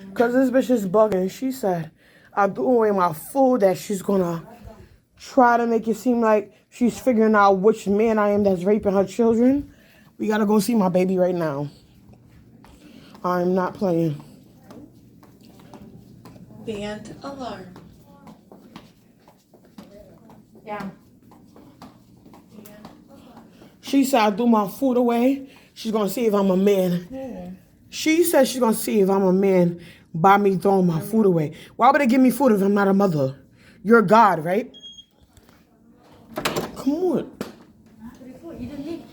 Because this bitch is bugging. She said, I threw away my food that she's gonna try to make it seem like she's figuring out which man I am that's raping her children. We gotta go see my baby right now. I'm not playing. Band alarm. Yeah. She said I threw my food away. She's gonna see if I'm a man. Yeah. She said she's gonna see if I'm a man by me throwing my food away. Why would they give me food if I'm not a mother? You're God, right? Come on. 그리고 이름이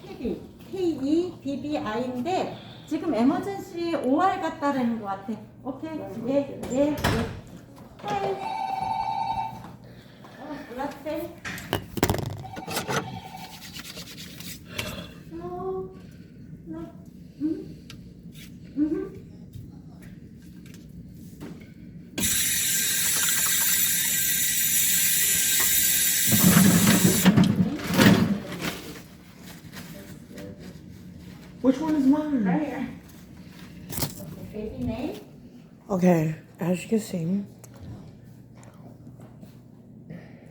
KB, KEBBI인데 지금 에머전시 OR 같다라는 것 같아. 오케이, 예, 예, 예. 하이. 라떼. Which one is mine? Right here. Baby name. Okay, as you can see.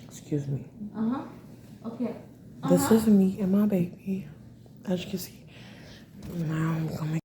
Excuse me. Okay. This is me and my baby. As you can see. Now I'm gonna